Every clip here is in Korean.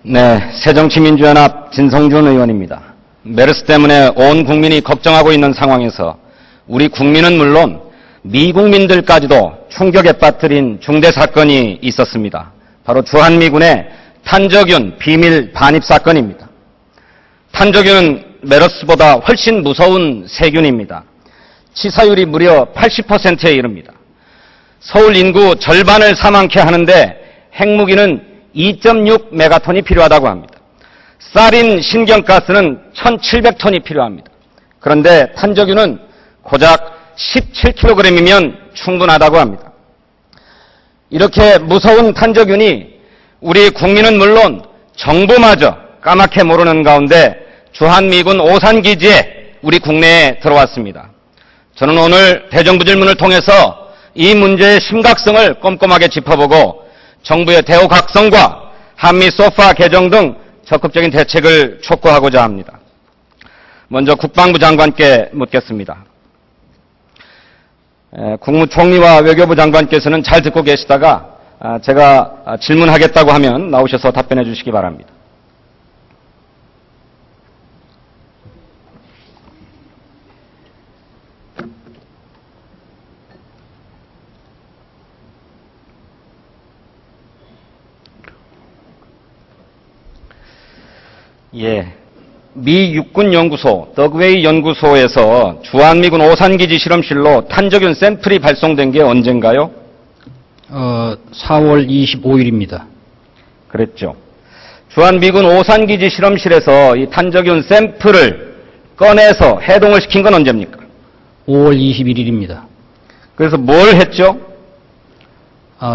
네, 새정치민주연합 진성준 의원입니다. 메르스 때문에 온 국민이 걱정하고 있는 상황에서 우리 국민은 물론 미국민들까지도 충격에 빠뜨린 중대 사건이 있었습니다. 바로 주한미군의 탄저균 비밀 반입 사건입니다. 탄저균은 메르스보다 훨씬 무서운 세균입니다. 치사율이 무려 80%에 이릅니다. 서울 인구 절반을 사망케 하는데 핵무기는 2.6 메가톤이 필요하다고 합니다. 사린 신경가스는 1,700톤이 필요합니다. 그런데 탄저균은 고작 17kg이면 충분하다고 합니다. 이렇게 무서운 탄저균이 우리 국민은 물론 정부마저 까맣게 모르는 가운데 주한미군 오산기지에 우리 국내에 들어왔습니다. 저는 오늘 대정부 질문을 통해서 이 문제의 심각성을 꼼꼼하게 짚어보고 정부의 대우각성과 한미 소파 개정 등 적극적인 대책을 촉구하고자 합니다. 먼저 국방부 장관께 묻겠습니다. 국무총리와 외교부 장관께서는 잘 듣고 계시다가 제가 질문하겠다고 하면 나오셔서 답변해 주시기 바랍니다. 예, 미 육군연구소 더그웨이 연구소에서 주한미군 오산기지 실험실로 탄저균 샘플이 발송된 게 언젠가요? 4월 25일입니다. 그랬죠. 주한미군 오산기지 실험실에서 이 탄저균 샘플을 꺼내서 해동을 시킨 건 언제입니까? 5월 21일입니다. 그래서 뭘 했죠?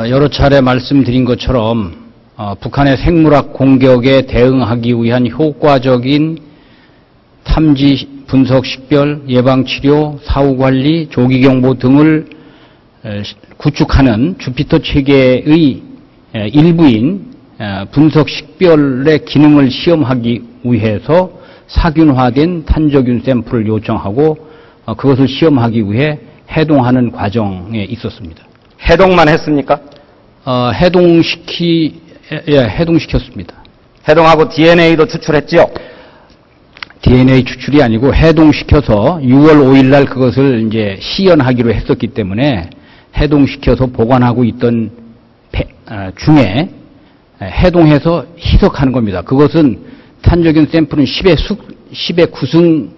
여러 차례 말씀드린 것처럼 북한의 생물학 공격에 대응하기 위한 효과적인 탐지, 분석, 식별, 예방치료, 사후관리, 조기경보 등을 구축하는 주피터 체계의 일부인 분석, 식별의 기능을 시험하기 위해서 사균화된 탄저균 샘플을 요청하고 그것을 시험하기 위해 해동하는 과정에 있었습니다. 해동만 했습니까? 해동시켰습니다. 해동하고 DNA도 추출했지요? DNA 추출이 아니고 해동시켜서 6월 5일 날 그것을 이제 시연하기로 했었기 때문에 해동시켜서 보관하고 있던 중에 해동해서 희석하는 겁니다. 그것은 탄저균 샘플은 10의 9승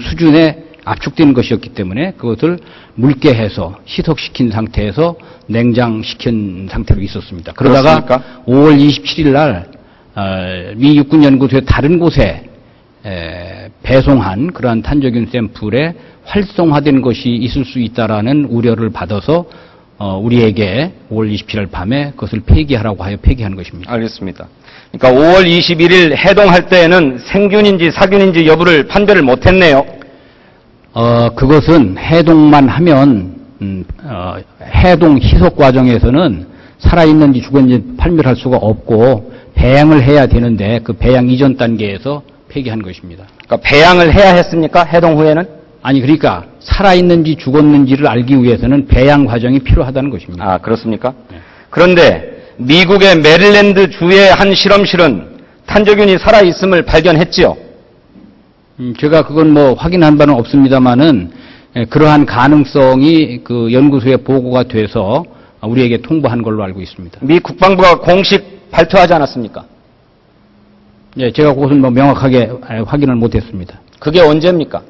수준에 압축되는 것이었기 때문에 그것을 묽게 해서 희석시킨 상태에서 냉장시킨 상태로 있었습니다. 그러다가 그렇습니까? 5월 27일 날 미 육군연구소의 다른 곳에 배송한 그러한 탄저균 샘플에 활성화된 것이 있을 수 있다라는 우려를 받아서 우리에게 5월 27일 밤에 그것을 폐기하라고 하여 폐기한 것입니다. 알겠습니다. 그러니까 5월 21일 해동할 때에는 생균인지 사균인지 여부를 판별을 못했네요. 그것은 해동만 하면 해동 희석 과정에서는 살아있는지 죽었는지 판별할 수가 없고 배양을 해야 되는데 그 배양 이전 단계에서 폐기한 것입니다. 그러니까 배양을 해야 했습니까? 해동 후에는? 아니 그러니까 살아있는지 죽었는지를 알기 위해서는 배양 과정이 필요하다는 것입니다. 아, 그렇습니까? 네. 그런데 미국의 메릴랜드 주의 한 실험실은 탄저균이 살아있음을 발견했지요. 제가 그건 뭐 확인한 바는 없습니다만은 그러한 가능성이 그 연구소에 보고가 돼서 우리에게 통보한 걸로 알고 있습니다. 미 국방부가 공식 발표하지 않았습니까? 예, 제가 그것은 뭐 명확하게 확인을 못했습니다. 그게 언제입니까?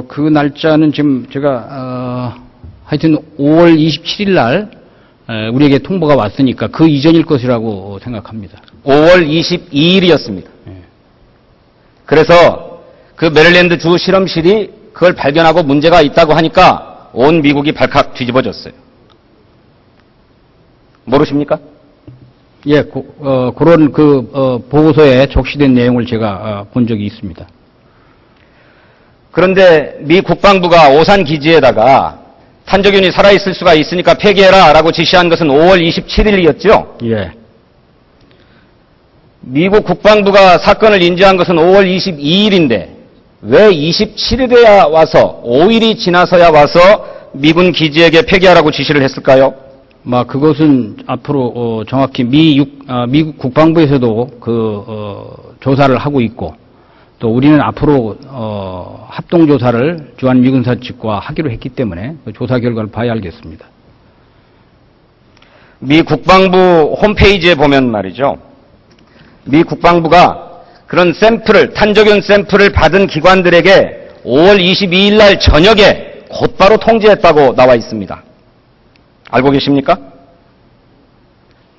그 날짜는 지금 제가 하여튼 5월 27일 날 우리에게 통보가 왔으니까 그 이전일 것이라고 생각합니다. 5월 22일이었습니다. 그래서 그 메릴랜드 주 실험실이 그걸 발견하고 문제가 있다고 하니까 온 미국이 발칵 뒤집어졌어요. 모르십니까? 예, 그런 보고서에 적시된 내용을 제가 본 적이 있습니다. 그런데 미 국방부가 오산 기지에다가 탄저균이 살아있을 수가 있으니까 폐기해라 라고 지시한 것은 5월 27일이었죠? 예. 미국 국방부가 사건을 인지한 것은 5월 22일인데 왜 27일에야 와서 5일이 지나서야 와서 미군 기지에게 폐기하라고 지시를 했을까요? 그것은 앞으로 정확히 미국 국방부에서도 조사를 하고 있고, 또 우리는 앞으로 합동 조사를 주한미군사 측과 하기로 했기 때문에 그 조사 결과를 봐야 알겠습니다. 미 국방부 홈페이지에 보면 말이죠. 미 국방부가 그런 탄저균 샘플을 받은 기관들에게 5월 22일 날 저녁에 곧바로 통지했다고 나와 있습니다. 알고 계십니까?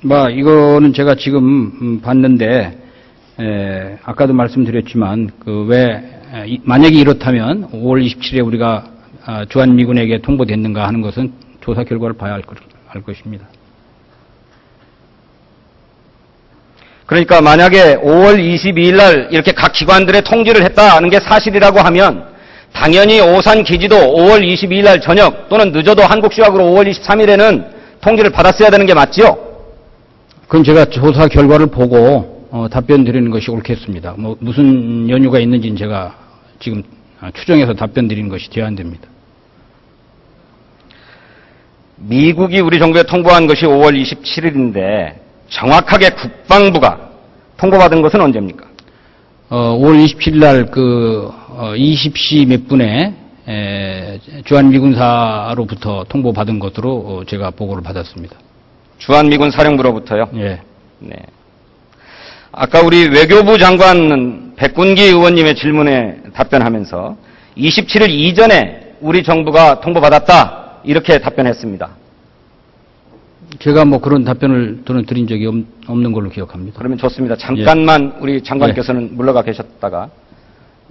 이거는 제가 지금 봤는데, 아까도 말씀드렸지만, 만약에 이렇다면 5월 27일에 우리가 주한미군에게 통보됐는가 하는 것은 조사 결과를 봐야 알 것입니다. 그러니까 만약에 5월 22일 날 이렇게 각 기관들에 통지를 했다는 게 사실이라고 하면 당연히 오산 기지도 5월 22일 날 저녁 또는 늦어도 한국 시각으로 5월 23일에는 통지를 받았어야 되는 게 맞지요? 그건 제가 조사 결과를 보고 답변 드리는 것이 옳겠습니다. 무슨 연유가 있는지는 제가 지금 추정해서 답변 드리는 것이 제한됩니다. 미국이 우리 정부에 통보한 것이 5월 27일인데 정확하게 국방부가 통보받은 것은 언제입니까? 5월 27일 날 20시 몇 분에 주한미군사로부터 통보받은 것으로 제가 보고를 받았습니다. 주한미군 사령부로부터요? 예. 네. 아까 우리 외교부 장관 백군기 의원님의 질문에 답변하면서 27일 이전에 우리 정부가 통보받았다 이렇게 답변했습니다. 제가 그런 답변을 드린 적이 없는 걸로 기억합니다. 그러면 좋습니다. 잠깐만 우리 장관께서는 물러가 계셨다가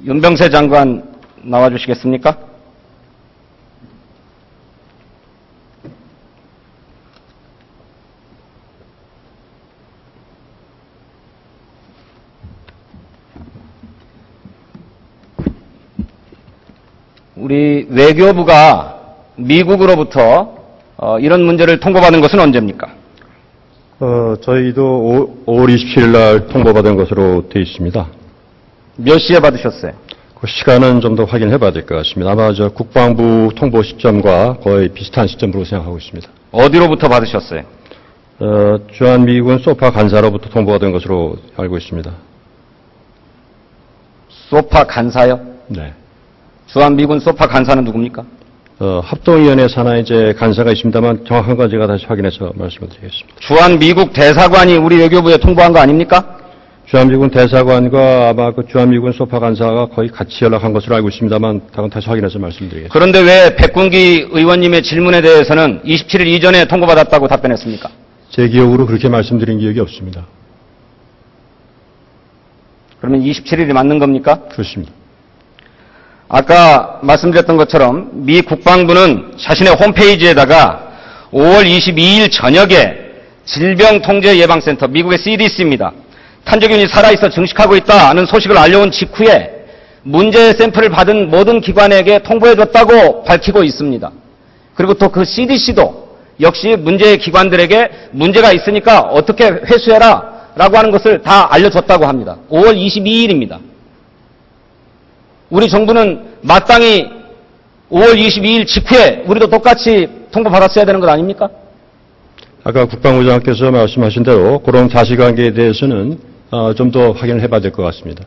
윤병세 장관 나와주시겠습니까? 우리 외교부가 미국으로부터 이런 문제를 통보받은 것은 언제입니까? 저희도 5월 27일 날 통보받은 것으로 되어 있습니다. 몇 시에 받으셨어요? 그 시간은 좀 더 확인해 봐야 될 것 같습니다. 아마 국방부 통보 시점과 거의 비슷한 시점으로 생각하고 있습니다. 어디로부터 받으셨어요? 주한미군 소파 간사로부터 통보받은 것으로 알고 있습니다. 소파 간사요? 네. 주한미군 소파 간사는 누굽니까? 합동위원회 산하에 간사가 있습니다만 정확한 건 제가 다시 확인해서 말씀을 드리겠습니다. 주한미국 대사관이 우리 외교부에 통보한 거 아닙니까? 주한미군 대사관과 아마 주한미군 소파 간사가 거의 같이 연락한 것으로 알고 있습니다만 다른 다시 확인해서 말씀드리겠습니다. 그런데 왜 백군기 의원님의 질문에 대해서는 27일 이전에 통보받았다고 답변했습니까? 제 기억으로 그렇게 말씀드린 기억이 없습니다. 그러면 27일이 맞는 겁니까? 그렇습니다. 아까 말씀드렸던 것처럼 미 국방부는 자신의 홈페이지에다가 5월 22일 저녁에 질병통제예방센터, 미국의 CDC입니다. 탄저균이 살아있어 증식하고 있다는 소식을 알려온 직후에 문제 샘플을 받은 모든 기관에게 통보해줬다고 밝히고 있습니다. 그리고 또 그 CDC도 역시 문제의 기관들에게 문제가 있으니까 어떻게 회수해라 라고 하는 것을 다 알려줬다고 합니다. 5월 22일입니다. 우리 정부는 마땅히 5월 22일 직후에 우리도 똑같이 통보받았어야 되는 것 아닙니까? 아까 국방부 장관께서 말씀하신 대로 그런 사실관계에 대해서는 좀 더 확인을 해봐야 될 것 같습니다.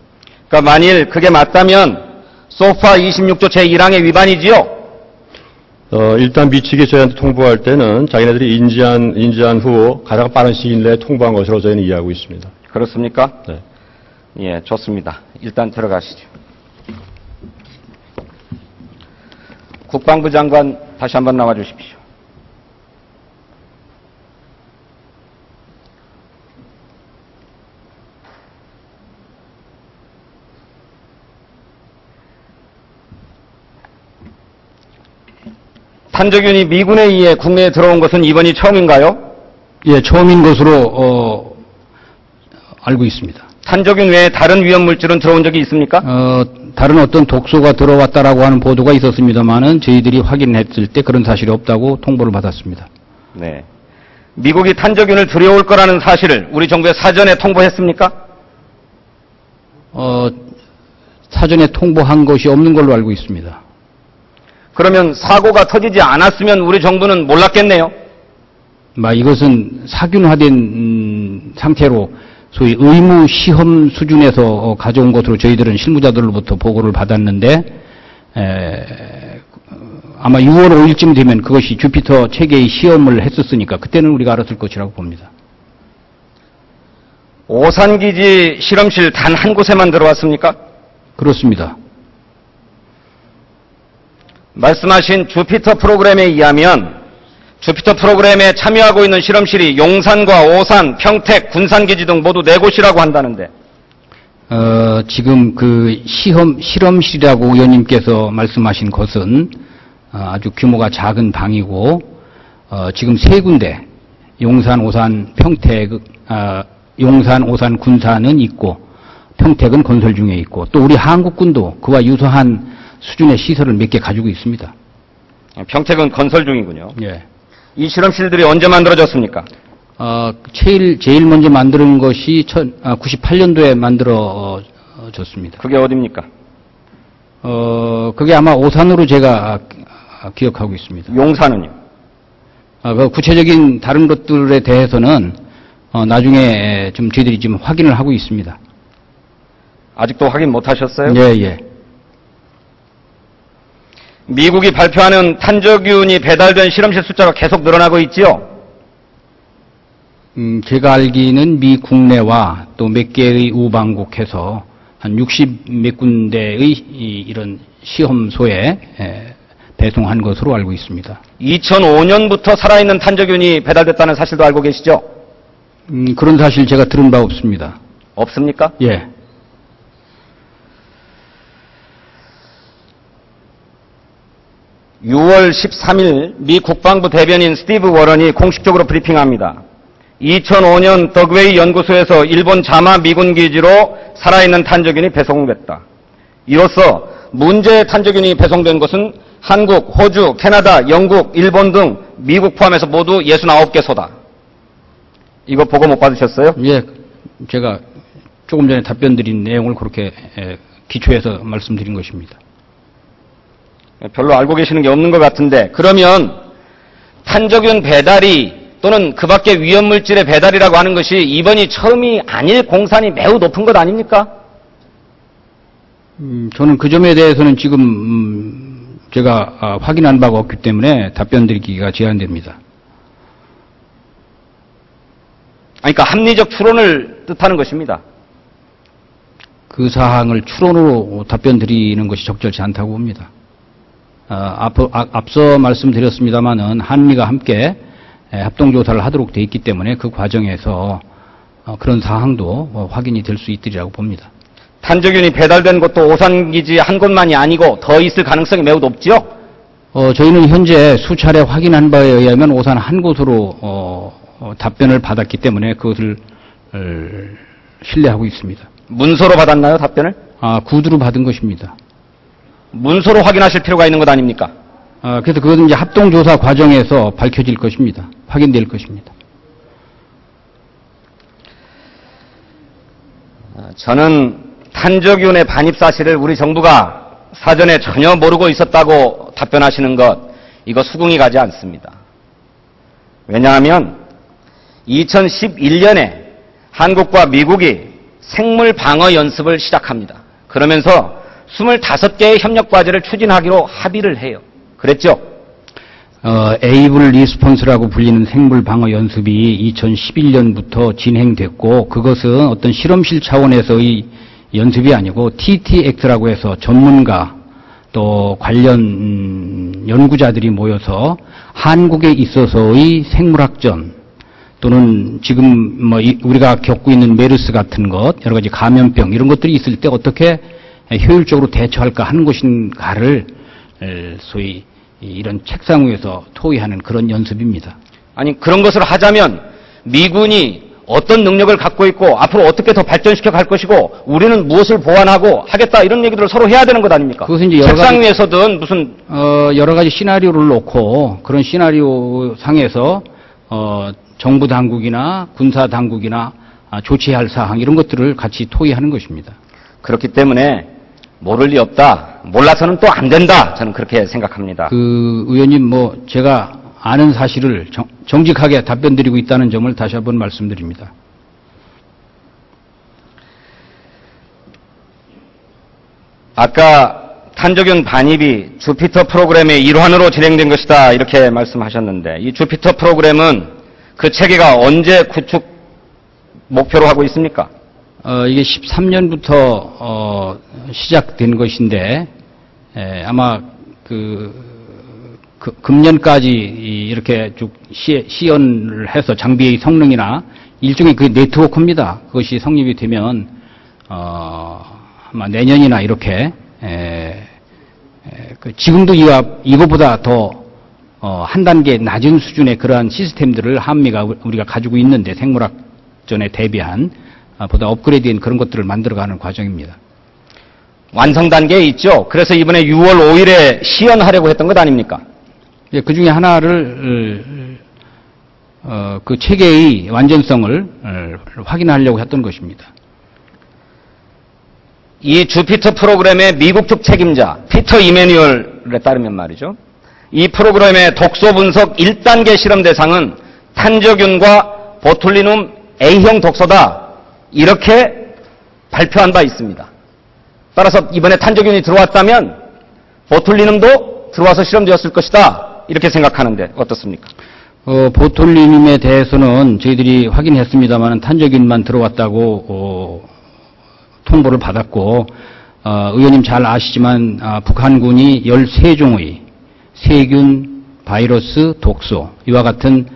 그러니까 만일 그게 맞다면 소파 26조 제1항의 위반이지요? 일단 미치게 저희한테 통보할 때는 자기네들이 인지한 후 가장 빠른 시일 내에 통보한 것으로 저희는 이해하고 있습니다. 그렇습니까? 네. 예, 좋습니다. 일단 들어가시죠. 국방부 장관 다시 한번 나와 주십시오. 탄저균이 미군에 의해 국내에 들어온 것은 이번이 처음인가요? 예, 처음인 것으로 알고 있습니다. 탄저균 외에 다른 위험 물질은 들어온 적이 있습니까? 다른 어떤 독소가 들어왔다라고 하는 보도가 있었습니다만은 저희들이 확인했을 때 그런 사실이 없다고 통보를 받았습니다. 네. 미국이 탄저균을 들여올 거라는 사실을 우리 정부에 사전에 통보했습니까? 사전에 통보한 것이 없는 걸로 알고 있습니다. 그러면 사고가 터지지 않았으면 우리 정부는 몰랐겠네요? 이것은 사균화된 상태로 소위 의무 시험 수준에서 가져온 것으로 저희들은 실무자들로부터 보고를 받았는데 아마 6월 5일쯤 되면 그것이 주피터 체계의 시험을 했었으니까 그때는 우리가 알았을 것이라고 봅니다. 오산기지 실험실 단 한 곳에만 들어왔습니까? 그렇습니다. 말씀하신 주피터 프로그램에 의하면 주피터 프로그램에 참여하고 있는 실험실이 용산과 오산, 평택, 군산기지 등 모두 4곳이라고 한다는데. 지금 그 실험실이라고 의원님께서 말씀하신 것은 아주 규모가 작은 방이고, 지금 3군데, 용산, 오산, 평택, 용산, 오산, 군산은 있고, 평택은 건설 중에 있고, 또 우리 한국군도 그와 유사한 수준의 시설을 몇 개 가지고 있습니다. 평택은 건설 중이군요. 예. 이 실험실들이 언제 만들어졌습니까? 제일 먼저 만드는 것이 98년도에 만들어졌습니다. 그게 어디입니까? 그게 아마 오산으로 제가 기억하고 있습니다. 용산은요? 그 구체적인 다른 것들에 대해서는 나중에 좀 저희들이 지금 확인을 하고 있습니다. 아직도 확인 못 하셨어요? 예. 미국이 발표하는 탄저균이 배달된 실험실 숫자가 계속 늘어나고 있지요? 제가 알기는 미 국내와 또 몇 개의 우방국해서 한 60 몇 군데의 이런 시험소에 배송한 것으로 알고 있습니다. 2005년부터 살아있는 탄저균이 배달됐다는 사실도 알고 계시죠? 그런 사실 제가 들은 바 없습니다. 없습니까? 예. (6월 13일) 미 국방부 대변인 스티브 워런이 공식적으로 브리핑합니다. 2005년 덕웨이 연구소에서 일본 자마 미군 기지로 살아있는 탄저균이 배송됐다. 이로써 문제의 탄저균이 배송된 것은 한국, 호주, 캐나다, 영국, 일본 등 미국 포함해서 모두 69개소다. 이거 보고 못 받으셨어요? 예. 제가 조금 전에 답변 드린 내용을 그렇게 기초해서 말씀드린 것입니다. 별로 알고 계시는 게 없는 것 같은데, 그러면 탄저균 배달이 또는 그 밖의 위험물질의 배달이라고 하는 것이 이번이 처음이 아닐 공산이 매우 높은 것 아닙니까? 저는 그 점에 대해서는 지금 제가 확인한 바가 없기 때문에 답변 드리기가 제한됩니다. 그러니까 합리적 추론을 뜻하는 것입니다. 그 사항을 추론으로 답변 드리는 것이 적절치 않다고 봅니다. 앞서 말씀드렸습니다마는 한미가 함께 합동조사를 하도록 돼 있기 때문에 그 과정에서 그런 사항도 확인이 될 수 있으리라고 봅니다. 탄저균이 배달된 곳도 오산기지 한 곳만이 아니고 더 있을 가능성이 매우 높지요? 저희는 현재 수차례 확인한 바에 의하면 오산 한 곳으로 답변을 받았기 때문에 그것을 신뢰하고 있습니다. 문서로 받았나요, 답변을? 구두로 받은 것입니다. 문서로 확인하실 필요가 있는 것 아닙니까? 그래서 그것은 이제 합동조사 과정에서 밝혀질 것입니다. 확인될 것입니다. 저는 탄저균의 반입 사실을 우리 정부가 사전에 전혀 모르고 있었다고 답변하시는 것, 이거 수긍이 가지 않습니다. 왜냐하면 2011년에 한국과 미국이 생물 방어 연습을 시작합니다. 그러면서 25개의 협력 과제를 추진하기로 합의를 해요. 그랬죠? 에이블 리스폰스라고 불리는 생물 방어 연습이 2011년부터 진행됐고, 그것은 어떤 실험실 차원에서의 연습이 아니고 TTX라고 해서 전문가 또 관련 연구자들이 모여서 한국에 있어서의 생물학전 또는 지금 우리가 겪고 있는 메르스 같은 것, 여러 가지 감염병 이런 것들이 있을 때 어떻게 효율적으로 대처할까 하는 것인가를 소위 이런 책상 위에서 토의하는 그런 연습입니다. 아니, 그런 것을 하자면 미군이 어떤 능력을 갖고 있고 앞으로 어떻게 더 발전시켜 갈 것이고 우리는 무엇을 보완하고 하겠다 이런 얘기들을 서로 해야 되는 것 아닙니까? 그것은 이제 책상 위에서든 무슨 여러 가지 시나리오를 놓고 그런 시나리오 상에서 정부 당국이나 군사 당국이나 조치해야 할 사항 이런 것들을 같이 토의하는 것입니다. 그렇기 때문에 모를 리 없다. 몰라서는 또 안 된다. 저는 그렇게 생각합니다. 의원님 제가 아는 사실을 정직하게 답변드리고 있다는 점을 다시 한번 말씀드립니다. 아까 탄저균 반입이 주피터 프로그램의 일환으로 진행된 것이다 이렇게 말씀하셨는데 이 주피터 프로그램은 그 체계가 언제 구축 목표로 하고 있습니까? 이게 13년부터 시작된 것인데 아마 금년까지 이렇게 쭉 시연을 해서 장비의 성능이나 일종의 그 네트워크입니다. 그것이 성립이 되면 아마 내년이나 이렇게 지금도 이거보다 더 한 단계 낮은 수준의 그러한 시스템들을 한미가 우리가 가지고 있는데 생물학전에 대비한 보다 업그레이드된 그런 것들을 만들어가는 과정입니다. 완성 단계에 있죠. 그래서 이번에 6월 5일에 시연하려고 했던 것 아닙니까? 예, 그 중에 하나를 그 체계의 완전성을 확인하려고 했던 것입니다. 이 주피터 프로그램의 미국 측 책임자 피터 이메뉴얼에 따르면 말이죠. 이 프로그램의 독소 분석 1단계 실험 대상은 탄저균과 보툴리눔 A형 독소다. 이렇게 발표한 바 있습니다. 따라서 이번에 탄저균이 들어왔다면 보툴리눔도 들어와서 실험되었을 것이다. 이렇게 생각하는데 어떻습니까? 보툴리눔에 대해서는 저희들이 확인했습니다만 탄저균만 들어왔다고 통보를 받았고 의원님 잘 아시지만 북한군이 13종의 세균, 바이러스, 독소 이와 같은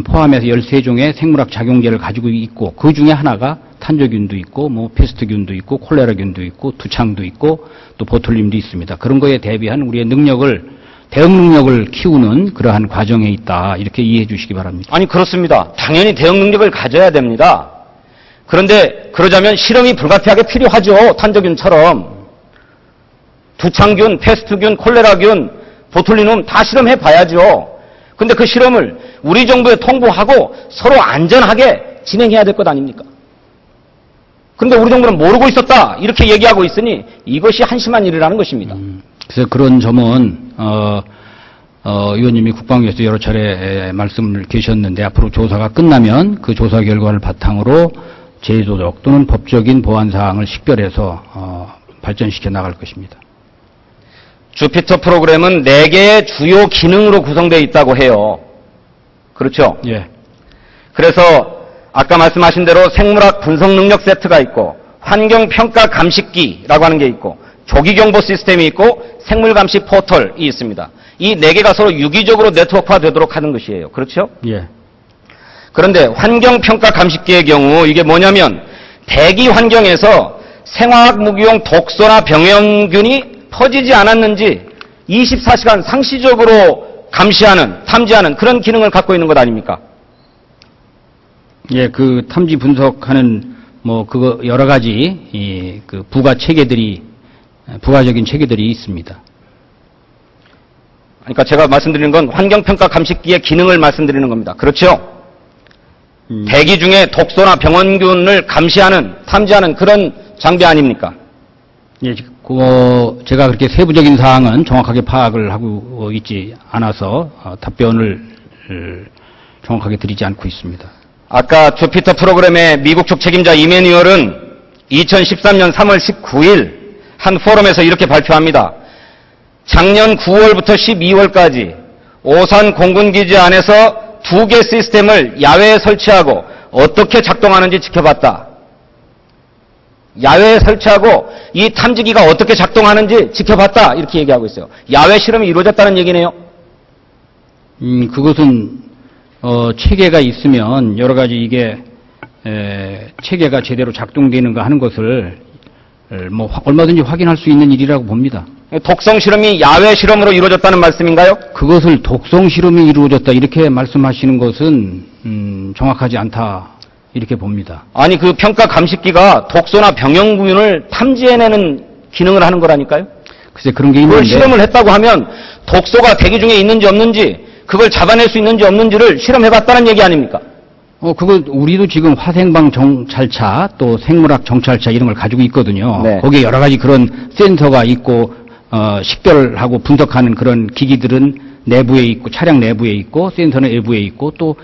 포함해서 13종의 생물학 작용제를 가지고 있고 그 중에 하나가 탄저균도 있고 뭐 페스트균도 있고 콜레라균도 있고 두창도 있고 또 보툴림도 있습니다. 그런 거에 대비한 우리의 대응 능력을 키우는 그러한 과정에 있다. 이렇게 이해해 주시기 바랍니다. 아니 그렇습니다. 당연히 대응 능력을 가져야 됩니다. 그런데 그러자면 실험이 불가피하게 필요하죠. 탄저균처럼. 두창균, 페스트균, 콜레라균, 보툴리눔 다 실험해 봐야죠. 근데 그 실험을 우리 정부에 통보하고 서로 안전하게 진행해야 될 것 아닙니까? 그런데 우리 정부는 모르고 있었다. 이렇게 얘기하고 있으니 이것이 한심한 일이라는 것입니다. 그래서 그런 점은 의원님이 국방위에서 여러 차례 말씀을 계셨는데 앞으로 조사가 끝나면 그 조사 결과를 바탕으로 제도적 또는 법적인 보안 사항을 식별해서 발전시켜 나갈 것입니다. 주피터 프로그램은 4개의 주요 기능으로 구성되어 있다고 해요. 그렇죠? 예. 그래서 아까 말씀하신 대로 생물학 분석 능력 세트가 있고 환경평가 감식기라고 하는 게 있고 조기경보 시스템이 있고 생물감시 포털이 있습니다. 이 4개가 서로 유기적으로 네트워크화 되도록 하는 것이에요. 그렇죠? 예. 그런데 환경평가 감식기의 경우 이게 뭐냐면 대기 환경에서 생화학 무기용 독소나 병원균이 퍼지지 않았는지 24시간 상시적으로 감시하는, 탐지하는 그런 기능을 갖고 있는 것 아닙니까? 예, 그 탐지 분석하는 그거 여러 가지 그 부가적인 체계들이 있습니다. 그러니까 제가 말씀드리는 건 환경평가 감식기의 기능을 말씀드리는 겁니다. 그렇죠? 대기 중에 독소나 병원균을 감시하는, 탐지하는 그런 장비 아닙니까? 예, 제가 그렇게 세부적인 사항은 정확하게 파악을 하고 있지 않아서 답변을 정확하게 드리지 않고 있습니다. 아까 주피터 프로그램의 미국 측 책임자 이메뉴얼은 2013년 3월 19일 한 포럼에서 이렇게 발표합니다. 작년 9월부터 12월까지 오산 공군기지 안에서 2개 시스템을 야외에 설치하고 어떻게 작동하는지 지켜봤다. 야외에 설치하고 이 탐지기가 어떻게 작동하는지 지켜봤다. 이렇게 얘기하고 있어요. 야외 실험이 이루어졌다는 얘기네요. 그것은 체계가 있으면 여러 가지 이게 체계가 제대로 작동되는가 하는 것을 얼마든지 확인할 수 있는 일이라고 봅니다. 독성 실험이 야외 실험으로 이루어졌다는 말씀인가요? 그것을 독성 실험이 이루어졌다 이렇게 말씀하시는 것은 정확하지 않다 이렇게 봅니다. 아니 그 평가 감식기가 독소나 병영균을 탐지해내는 기능을 하는 거라니까요? 글쎄 그런 게 그걸 있는데 실험을 했다고 하면 독소가 대기 중에 있는지 없는지 그걸 잡아낼 수 있는지 없는지를 실험해봤다는 얘기 아닙니까? 그거 우리도 지금 화생방 정찰차 또 생물학 정찰차 이런 걸 가지고 있거든요. 네. 거기에 여러 가지 그런 센서가 있고 식별하고 분석하는 그런 기기들은 내부에 있고 차량 내부에 있고 센서는 외부에 있고 또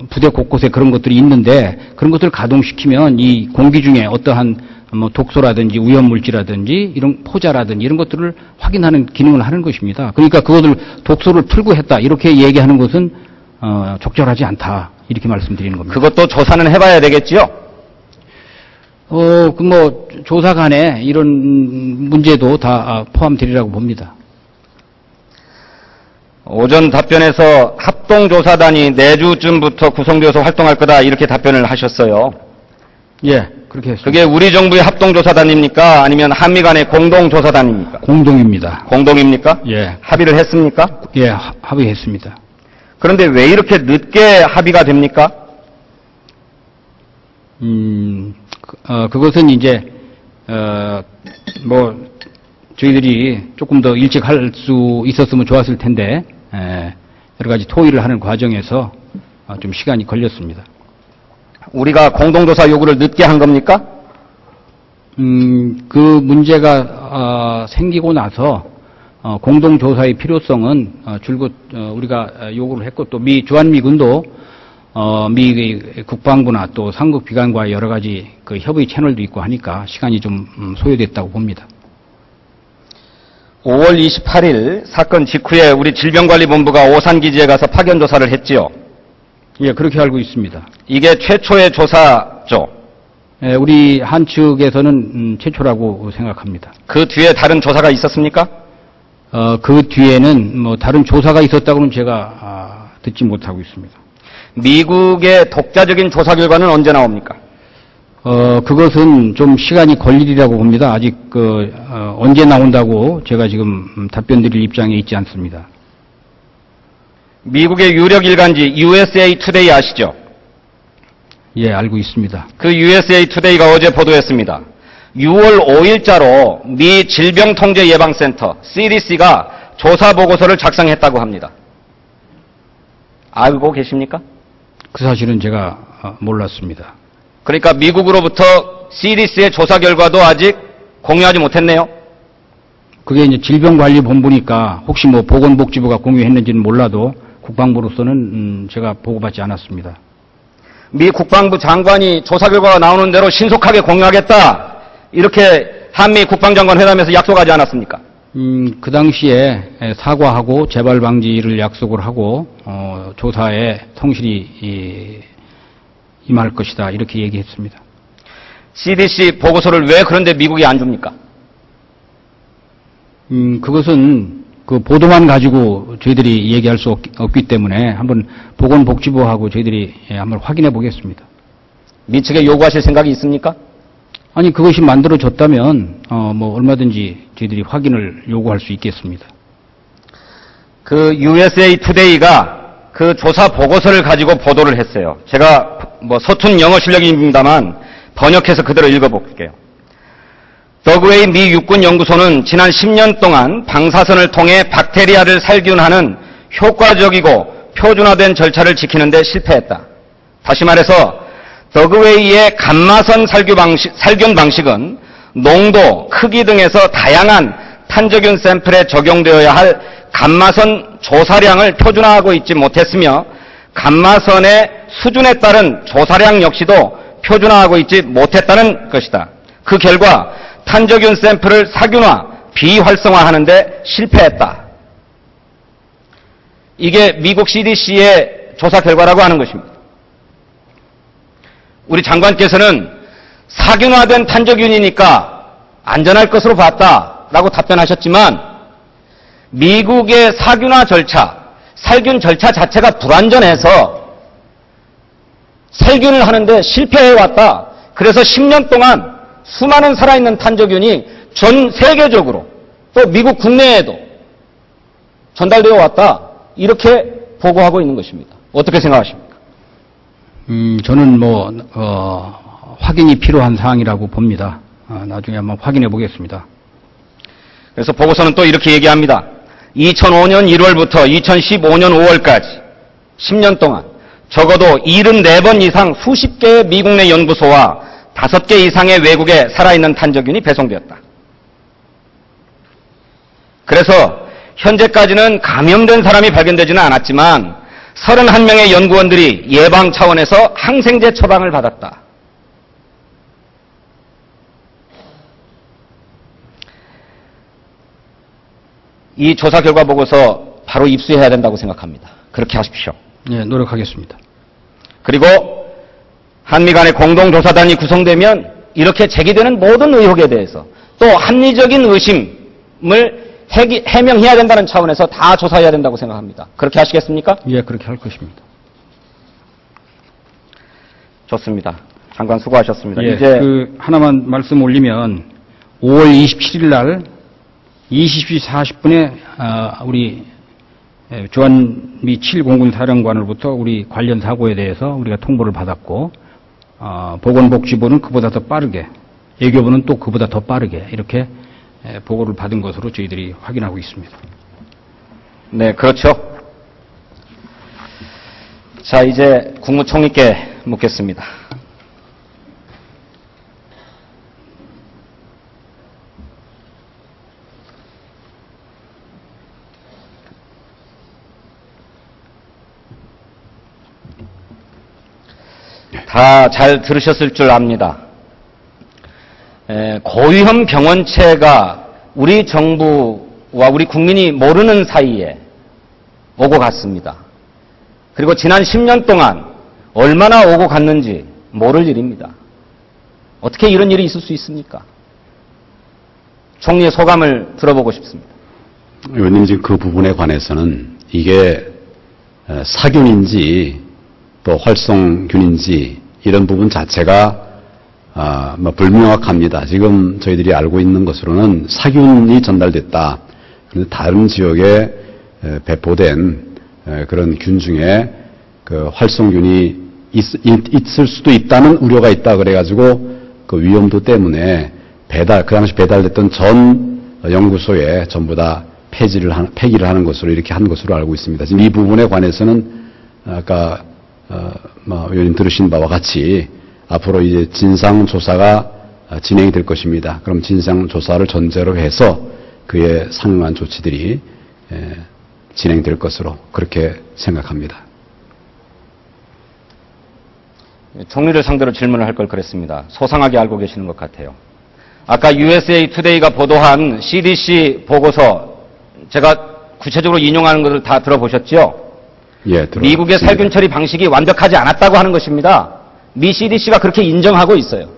부대 곳곳에 그런 것들이 있는데 그런 것들을 가동시키면 이 공기 중에 어떠한 뭐 독소라든지 위험물질이라든지 이런 포자라든지 이런 것들을 확인하는 기능을 하는 것입니다. 그러니까 그것을 독소를 풀고 했다 이렇게 얘기하는 것은 적절하지 않다 이렇게 말씀드리는 겁니다. 그것도 조사는 해봐야 되겠지요? 그 뭐 조사 간에 이런 문제도 다 포함되리라고 봅니다. 오전 답변에서 합동조사단이 내주쯤부터 구성되어서 활동할 거다 이렇게 답변을 하셨어요. 예, 그렇게 했습니다. 그게 우리 정부의 합동조사단입니까? 아니면 한미 간의 공동조사단입니까? 공동입니다. 공동입니까? 예, 합의를 했습니까? 예, 합의했습니다. 그런데 왜 이렇게 늦게 합의가 됩니까? 그것은 이제 뭐 저희들이 조금 더 일찍 할 수 있었으면 좋았을 텐데 여러 가지 토의를 하는 과정에서 좀 시간이 걸렸습니다. 우리가 공동조사 요구를 늦게 한 겁니까? 그 문제가 생기고 나서 공동조사의 필요성은 줄곧 우리가 요구를 했고 또 미 주한미군도 미 국방부나 또 상급 기관과의 여러 가지 그 협의 채널도 있고 하니까 시간이 좀 소요됐다고 봅니다. 5월 28일 사건 직후에 우리 질병관리본부가 오산기지에 가서 파견조사를 했지요. 예, 그렇게 알고 있습니다. 이게 최초의 조사죠. 예, 우리 한 측에서는 최초라고 생각합니다. 그 뒤에 다른 조사가 있었습니까? 그 뒤에는 뭐 다른 조사가 있었다고는 제가 듣지 못하고 있습니다. 미국의 독자적인 조사 결과는 언제 나옵니까? 그것은 좀 시간이 걸리리라고 봅니다. 아직 언제 나온다고 제가 지금 답변 드릴 입장에 있지 않습니다. 미국의 유력 일간지 USA Today 아시죠? 예, 알고 있습니다. 그 USA Today가 어제 보도했습니다. 6월 5일자로 미 질병통제예방센터 CDC가 조사 보고서를 작성했다고 합니다. 알고 계십니까? 그 사실은 제가 몰랐습니다. 그러니까 미국으로부터 CDC의 조사 결과도 아직 공유하지 못했네요. 그게 이제 질병관리본부니까 혹시 뭐 보건복지부가 공유했는지는 몰라도 국방부로서는 제가 보고받지 않았습니다. 미 국방부 장관이 조사 결과가 나오는 대로 신속하게 공유하겠다. 이렇게 한미 국방장관 회담에서 약속하지 않았습니까? 그 당시에 사과하고 재발 방지를 약속을 하고 조사에 성실히 임할 것이다 이렇게 얘기했습니다. CDC 보고서를 왜 그런데 미국이 안 줍니까? 그것은 그 보도만 가지고 저희들이 얘기할 수 없기 때문에 한번 보건복지부하고 저희들이 한번 확인해 보겠습니다. 미 측에 요구하실 생각이 있습니까? 아니 그것이 만들어졌다면 뭐 얼마든지 저희들이 확인을 요구할 수 있겠습니다. 그 USA Today가 그 조사 보고서를 가지고 보도를 했어요. 제가 뭐 서툰 영어 실력입니다만 번역해서 그대로 읽어볼게요. 더그웨이 미 육군연구소는 지난 10년 동안 방사선을 통해 박테리아를 살균하는 효과적이고 표준화된 절차를 지키는 데 실패했다. 다시 말해서 더그웨이의 감마선 살균 방식은 농도, 크기 등에서 다양한 탄저균 샘플에 적용되어야 할 감마선 조사량을 표준화하고 있지 못했으며 감마선의 수준에 따른 조사량 역시도 표준화하고 있지 못했다는 것이다. 그 결과 탄저균 샘플을 사균화, 비활성화하는 데 실패했다. 이게 미국 CDC의 조사 결과라고 하는 것입니다. 우리 장관께서는 사균화된 탄저균이니까 안전할 것으로 봤다라고 답변하셨지만 미국의 사균화 절차, 살균 절차 자체가 불완전해서 살균을 하는데 실패해왔다. 그래서 10년 동안 수많은 살아있는 탄저균이 전 세계적으로 또 미국 국내에도 전달되어 왔다. 이렇게 보고하고 있는 것입니다. 어떻게 생각하십니까? 저는 뭐 확인이 필요한 사항이라고 봅니다. 나중에 한번 확인해 보겠습니다. 그래서 보고서는 또 이렇게 얘기합니다. 2005년 1월부터 2015년 5월까지 10년 동안 적어도 74번 이상 수십 개의 미국 내 연구소와 5개 이상의 외국에 살아있는 탄저균이 배송되었다. 그래서 현재까지는 감염된 사람이 발견되지는 않았지만 31명의 연구원들이 예방 차원에서 항생제 처방을 받았다. 이 조사 결과 보고서 바로 입수해야 된다고 생각합니다. 그렇게 하십시오. 예, 노력하겠습니다. 그리고 한미 간의 공동조사단이 구성되면 이렇게 제기되는 모든 의혹에 대해서 또 합리적인 의심을 해명해야 된다는 차원에서 다 조사해야 된다고 생각합니다. 그렇게 하시겠습니까? 예, 그렇게 할 것입니다. 좋습니다. 장관 수고하셨습니다. 예, 이제 하나만 말씀 올리면 5월 27일 날 20시 40분에 우리 주한미 7공군 사령관으로부터 우리 관련 사고에 대해서 우리가 통보를 받았고 보건복지부는 그보다 더 빠르게, 외교부는 또 그보다 더 빠르게 이렇게 보고를 받은 것으로 저희들이 확인하고 있습니다. 네, 그렇죠. 자, 이제 국무총리께 묻겠습니다. 다 잘 들으셨을 줄 압니다. 고위험 병원체가 우리 정부와 우리 국민이 모르는 사이에 오고 갔습니다. 그리고 지난 10년 동안 얼마나 오고 갔는지 모를 일입니다. 어떻게 이런 일이 있을 수 있습니까? 총리의 소감을 들어보고 싶습니다. 의원님, 지금 그 부분에 관해서는 이게 사균인지 또 활성균인지 이런 부분 자체가 불명확합니다. 지금 저희들이 알고 있는 것으로는 사균이 전달됐다. 그런데 다른 지역에 배포된 그런 균 중에 그 활성균이 있을 수도 있다는 우려가 있다 그래가지고 그 위험도 때문에 그 당시 배달됐던 전 연구소에 전부 다 폐기를 하는 것으로 이렇게 한 것으로 알고 있습니다. 지금 이 부분에 관해서는 아까 의원님 들으신 바와 같이 앞으로 이제 진상조사가 진행이 될 것입니다. 그럼 진상조사를 전제로 해서 그에 상응한 조치들이 진행될 것으로 그렇게 생각합니다. 총리를 상대로 질문을 할 걸 그랬습니다. 소상하게 알고 계시는 것 같아요. 아까 USA Today가 보도한 CDC 보고서 제가 구체적으로 인용하는 것을 다 들어보셨죠? 예, 미국의 살균 처리 방식이 완벽하지 않았다고 하는 것입니다. 미 CDC가 그렇게 인정하고 있어요.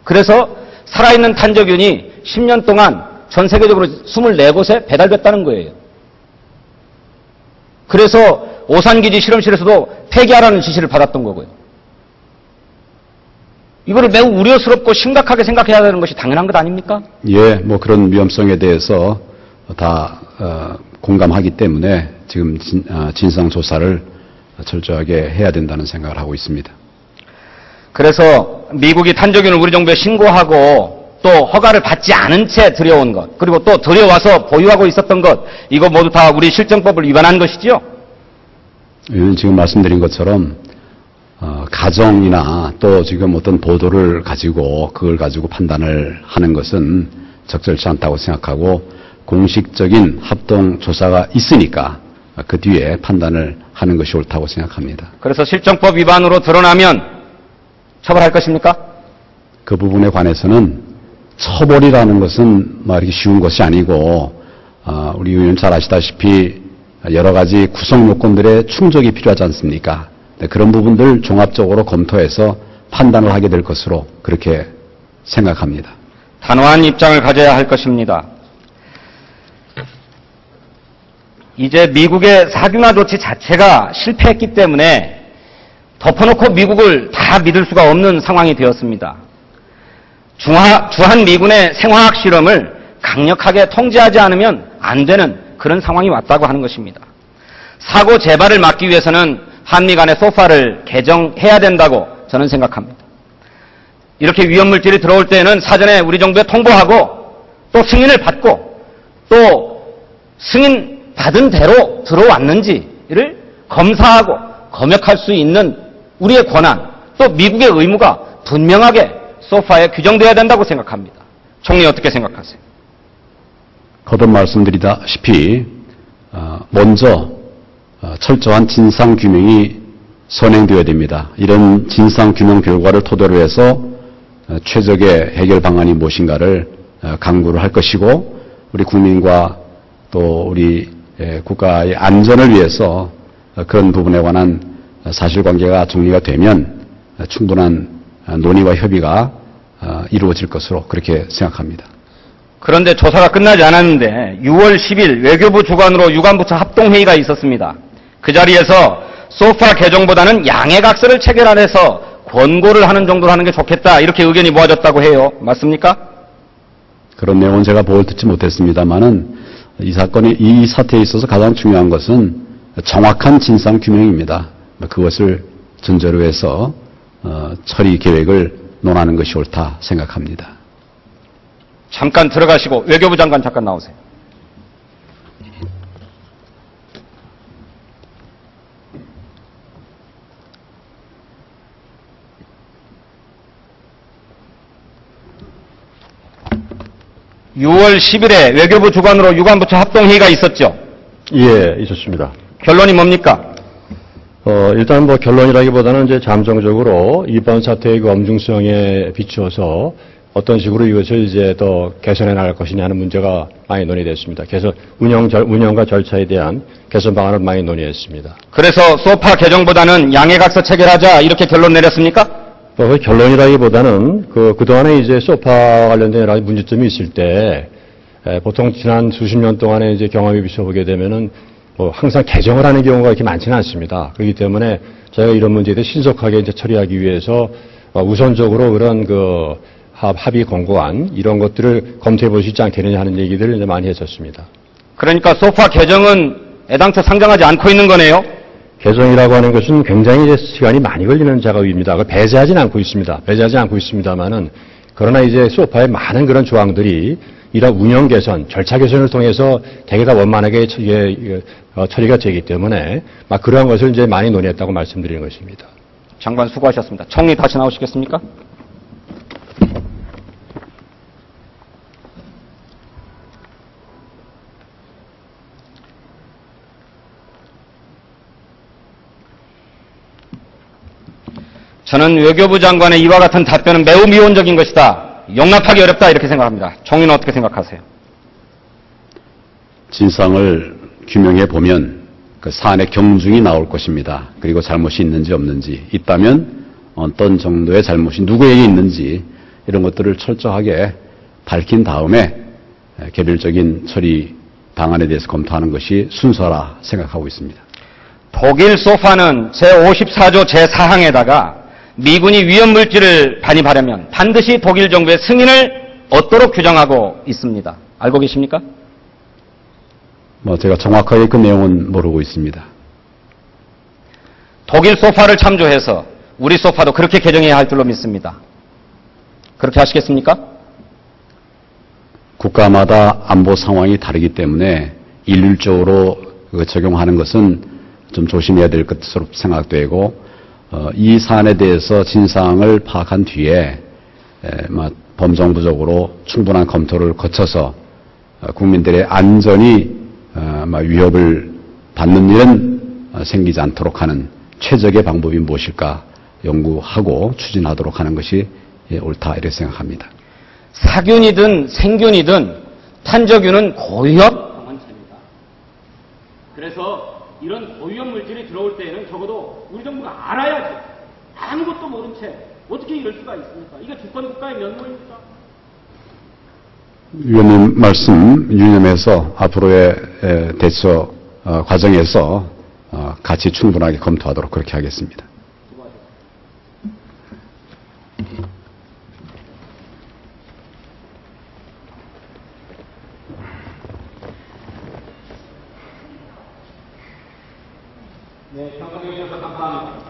그래서 살아있는 탄저균이 10년 동안 전 세계적으로 24곳에 배달됐다는 거예요. 그래서 오산기지 실험실에서도 폐기하라는 지시를 받았던 거고요. 이거를 매우 우려스럽고 심각하게 생각해야 되는 것이 당연한 것 아닙니까? 예, 그런 위험성에 대해서 다 공감하기 때문에 지금 진상조사를 철저하게 해야 된다는 생각을 하고 있습니다. 그래서 미국이 탄저균을 우리 정부에 신고하고 또 허가를 받지 않은 채 들여온 것, 그리고 또 들여와서 보유하고 있었던 것, 이거 모두 다 우리 실정법을 위반한 것이죠? 지금 말씀드린 것처럼 가정이나 또 지금 어떤 보도를 가지고 그걸 가지고 판단을 하는 것은 적절치 않다고 생각하고 공식적인 합동조사가 있으니까 그 뒤에 판단을 하는 것이 옳다고 생각합니다. 그래서 실정법 위반으로 드러나면 처벌할 것입니까? 그 부분에 관해서는 처벌이라는 것은 이렇게 쉬운 것이 아니고 우리 의원님 잘 아시다시피 여러 가지 구성 요건들의 충족이 필요하지 않습니까? 그런 부분들 종합적으로 검토해서 판단을 하게 될 것으로 그렇게 생각합니다. 단호한 입장을 가져야 할 것입니다. 이제 미국의 사균화 조치 자체가 실패했기 때문에 덮어놓고 미국을 다 믿을 수가 없는 상황이 되었습니다. 주한 미군의 생화학 실험을 강력하게 통제하지 않으면 안 되는 그런 상황이 왔다고 하는 것입니다. 사고 재발을 막기 위해서는 한미 간의 소파를 개정해야 된다고 저는 생각합니다. 이렇게 위험물질이 들어올 때는 사전에 우리 정부에 통보하고 또 승인을 받고 또 승인 받은 대로 들어왔는지를 검사하고 검역할 수 있는 우리의 권한, 또 미국의 의무가 분명하게 소파에 규정되어야 된다고 생각합니다. 총리 어떻게 생각하세요? 거듭 말씀드리다시피 먼저 철저한 진상규명이 선행되어야 됩니다. 이런 진상규명 결과를 토대로 해서 최적의 해결 방안이 무엇인가를 강구를 할 것이고 우리 국민과 또 우리 국가의 안전을 위해서 그런 부분에 관한 사실관계가 정리가 되면 충분한 논의와 협의가 이루어질 것으로 그렇게 생각합니다. 그런데 조사가 끝나지 않았는데 6월 10일 외교부 주관으로 유관부처 합동회의가 있었습니다. 그 자리에서 소파 개정보다는 양해각서를 체결안해서 권고를 하는 정도로 하는 게 좋겠다 이렇게 의견이 모아졌다고 해요. 맞습니까? 그런 내용은 제가 보고 듣지 못했습니다만은 이 사태에 있어서 가장 중요한 것은 정확한 진상 규명입니다. 그것을 전제로 해서 처리 계획을 논하는 것이 옳다 생각합니다. 잠깐 들어가시고 외교부 장관 잠깐 나오세요. (6월 10일에) 외교부 주관으로 유관부처 합동회의가 있었죠. 예, 있었습니다. 결론이 뭡니까? 일단 뭐 결론이라기보다는 이제 잠정적으로 이번 사태의 그 엄중성에 비추어서 어떤 식으로 이것을 이제 더 개선해 나갈 것이냐 하는 문제가 많이 논의됐습니다. 그래서 운영과 절차에 대한 개선 방안을 많이 논의했습니다. 그래서 소파 개정보다는 양해각서 체결하자 이렇게 결론 내렸습니까? 그 결론이라기보다는 그동안에 이제 소파 관련된 여러 가지 문제점이 있을 때 보통 지난 수십 년 동안에 이제 경험에 비춰보게 되면은 항상 개정을 하는 경우가 이렇게 많지는 않습니다. 그렇기 때문에 저희가 이런 문제에 대해 신속하게 이제 처리하기 위해서 우선적으로 그런 합의 권고안 이런 것들을 검토해 볼 수 있지 않겠느냐 하는 얘기들을 이제 많이 했었습니다. 그러니까 소파 개정은 애당초 상정하지 않고 있는 거네요. 개정이라고 하는 것은 굉장히 이제 시간이 많이 걸리는 작업입니다. 그걸 배제하지는 않고 있습니다. 배제하지 않고 있습니다만은 그러나 이제 소파의 많은 그런 조항들이 이런 운영 개선, 절차 개선을 통해서 되게 다 원만하게 처리가 되기 때문에 막 그러한 것을 이제 많이 논의했다고 말씀드리는 것입니다. 장관 수고하셨습니다. 총리 다시 나오시겠습니까? 저는 외교부 장관의 이와 같은 답변은 매우 미온적인 것이다. 용납하기 어렵다 이렇게 생각합니다. 총리는 어떻게 생각하세요? 진상을 규명해 보면 그 사안의 경중이 나올 것입니다. 그리고 잘못이 있는지 없는지 있다면 어떤 정도의 잘못이 누구에게 있는지 이런 것들을 철저하게 밝힌 다음에 개별적인 처리 방안에 대해서 검토하는 것이 순서라 생각하고 있습니다. 독일 소파는 제54조 제4항에다가 미군이 위험물질을 반입하려면 반드시 독일 정부의 승인을 얻도록 규정하고 있습니다. 알고 계십니까? 제가 정확하게 그 내용은 모르고 있습니다. 독일 소파를 참조해서 우리 소파도 그렇게 개정해야 할 줄로 믿습니다. 그렇게 하시겠습니까? 국가마다 안보 상황이 다르기 때문에 일률적으로 적용하는 것은 좀 조심해야 될 것으로 생각되고 이 사안에 대해서 진상을 파악한 뒤에 범정부적으로 충분한 검토를 거쳐서 국민들의 안전이 위협을 받는 일은 생기지 않도록 하는 최적의 방법이 무엇일까 연구하고 추진하도록 하는 것이 옳다 이렇게 생각합니다. 사균이든 생균이든 탄저균은 고위험 병원체입니다. 그래서 이런 고위험 물질이 들어올 때에는 적어도 우리 정부가 알아야지. 아무것도 모른 채 어떻게 이럴 수가 있습니까? 이게 주권국가의 면모입니까? 위원님 말씀 유념해서 앞으로의 대처 과정에서 같이 충분하게 검토하도록 그렇게 하겠습니다. 네, 평가해 주셔서 감사합니다.